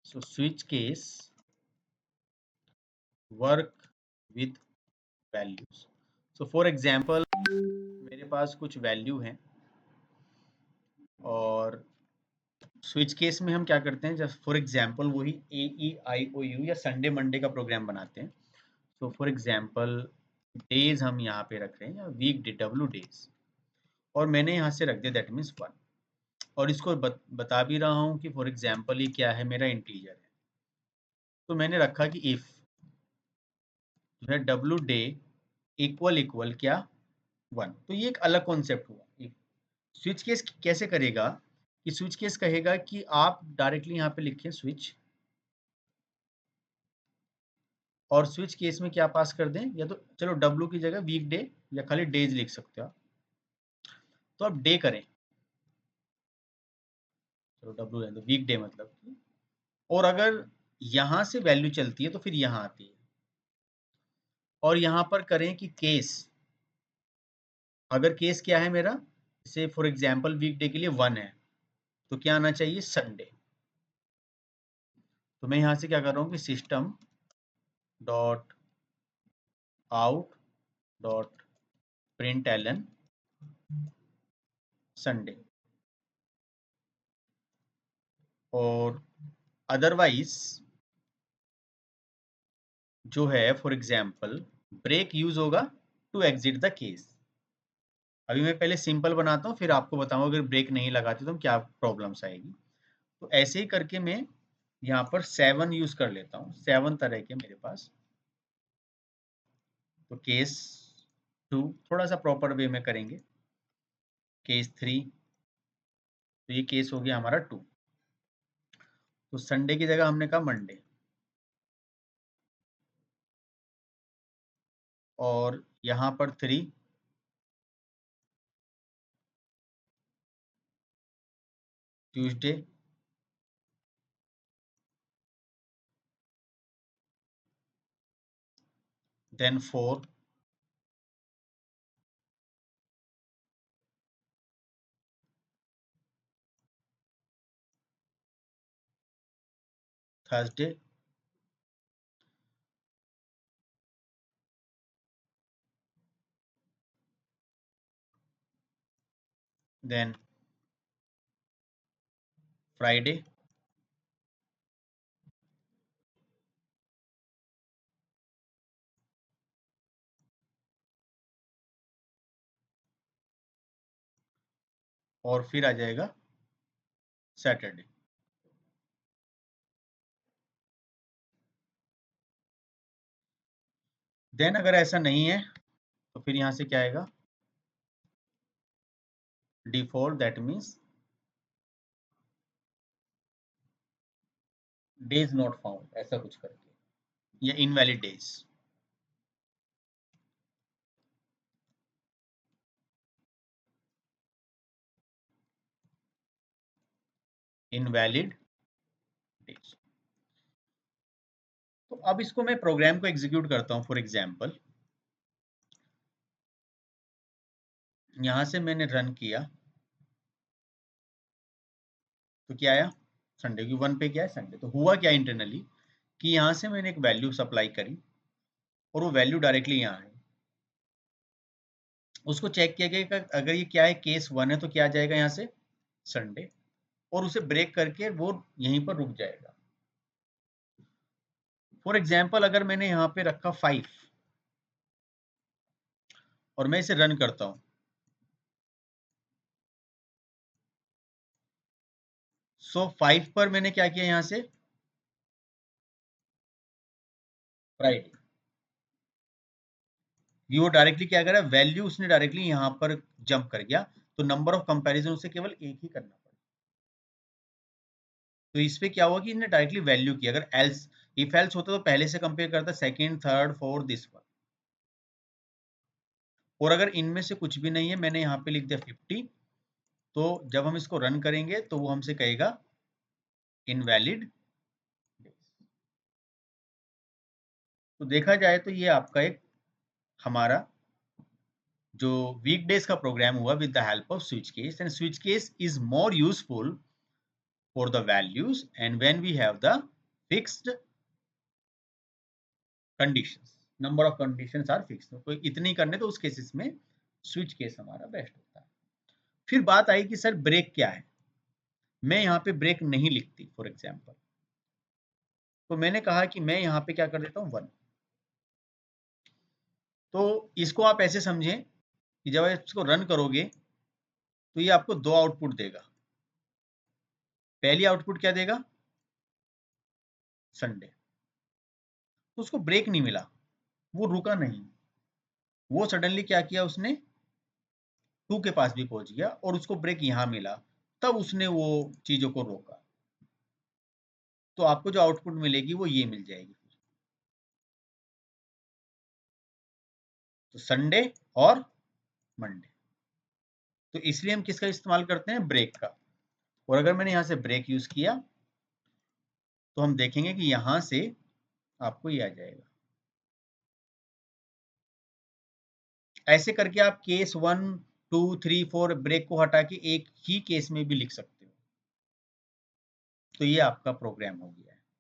So switch case work with values. So for example मेरे पास कुछ value हैं और स्विच केस में हम क्या करते हैं, जस्ट फॉर एग्जांपल वही AEIOU या संडे मंडे का प्रोग्राम बनाते हैं. तो फॉर एग्जांपल डेज हम यहाँ पे रख रहे हैं या वीक डे डब्ल्यू डेज, और मैंने यहाँ से रख दिया दैट मीन्स 1, और इसको बता भी रहा हूँ कि फॉर एग्जांपल ये क्या है, मेरा इंटीजर है. तो मैंने रखा कि इफ जो है डब्ल्यू डे इक्वल इक्वल क्या 1. तो ये एक अलग कॉन्सेप्ट हुआ. इफ स्विच केस कैसे करेगा कि स्विच केस कहेगा कि आप डायरेक्टली यहाँ पे लिखें स्विच, और स्विच केस में क्या पास कर दें, या तो चलो डब्ल्यू की जगह वीक डे या खाली डेज लिख सकते हो आप. तो आप डे करें, चलो डब्ल्यू है तो वीक डे मतलब. और अगर यहां से वैल्यू चलती है तो फिर यहां आती है, और यहां पर करें कि केस, अगर केस क्या है मेरा, जैसे फॉर एग्जांपल वीक डे के लिए 1 है, तो क्या आना चाहिए संडे. तो मैं यहां से क्या कर रहा हूं कि system dot out dot println Sunday, और अदरवाइज जो है फॉर एग्जांपल ब्रेक यूज होगा टू एग्जिट द केस. अभी मैं पहले सिंपल बनाता हूँ, फिर आपको बताऊंगा अगर ब्रेक नहीं लगाते तो क्या प्रॉब्लम्स आएगी. तो ऐसे ही करके मैं यहाँ पर 7 यूज कर लेता हूँ, 7 तरह के मेरे पास. तो केस 2 थोड़ा सा प्रॉपर वे में करेंगे, केस 3, तो ये केस हो गया हमारा 2. तो संडे की जगह हमने कहा मंडे, और यहाँ पर 3 Tuesday, then 4 Thursday, then Friday, और फिर आ जाएगा सैटरडे. देन अगर ऐसा नहीं है तो फिर यहाँ से क्या आएगा, default, that means days not found, ऐसा कुछ करके, या इनवैलिड डेज. Invalid days. तो अब इसको मैं प्रोग्राम को एग्जीक्यूट करता हूँ. फॉर एग्जांपल यहां से मैंने रन किया तो क्या आया, संडे की 1 पे क्या है संडे. तो हुआ क्या इंटरनली कि यहां से मैंने एक वैल्यू सप्लाई करी, और वो वैल्यू डायरेक्टली यहाँ है. उसको चेक किया गया कि अगर ये क्या है केस 1 है तो क्या आ जाएगा यहाँ से संडे, और उसे ब्रेक करके वो यहीं पर रुक जाएगा. फॉर एग्जाम्पल अगर मैंने यहाँ पे रखा 5 और मैं इसे रन करता हूँ, सो 5 पर मैंने क्या किया यहाँ से फ्राइडे, ये वो डायरेक्टली क्या करा, वैल्यू उसने डायरेक्टली यहाँ पर जंप कर गया. तो नंबर ऑफ कंपैरिजन उसे केवल एक ही करना पड़ा. तो इस पे क्या हुआ कि इसने डायरेक्टली वैल्यू किया. अगर एल्स इफ एल्स होता तो पहले से कंपेयर करता second third fourth this one. और अगर इनमें से कुछ भी नहीं है, मैंने यहाँ पे लिख दिया 50, तो जब हम इसको रन करेंगे तो वो हमसे कहेगा इनवैलिड. तो देखा जाए तो ये आपका एक हमारा जो वीकडेज का प्रोग्राम हुआ with the help of switch case. And switch case is more useful for the values and when we have the fixed conditions, number of conditions are fixed, तो कोई इतने ही करने तो उस केसेस में स्विच केस हमारा best होता है। फिर बात आई कि सर ब्रेक क्या है, मैं यहाँ पे ब्रेक नहीं लिखती फॉर एग्जाम्पल, तो मैंने कहा कि मैं यहाँ पे क्या कर देता हूँ 1। तो इसको आप ऐसे समझें कि जब आप इसको रन करोगे तो ये आपको दो आउटपुट देगा। पहली आउटपुट क्या देगा, संडे, तो उसको ब्रेक नहीं मिला, वो रुका नहीं, वो सडनली क्या किया उसने 2 के पास भी पहुंच गया और उसको ब्रेक यहाँ मिला, तब उसने वो चीजों को रोका, तो आपको जो आउटपुट मिलेगी वो ये मिल जाएगी। तो संडे और मंडे, तो इसलिए हम किसका इस्तेमाल करते हैं, ब्रेक का। और अगर मैंने यहाँ से ब्रेक यूज किया तो हम देखेंगे कि यहाँ से आपको ये आ जाएगा। ऐसे करके आप केस 1 2 3 4 ब्रेक को हटा के एक ही केस में भी लिख सकते हो। तो ये आपका प्रोग्राम हो गया है।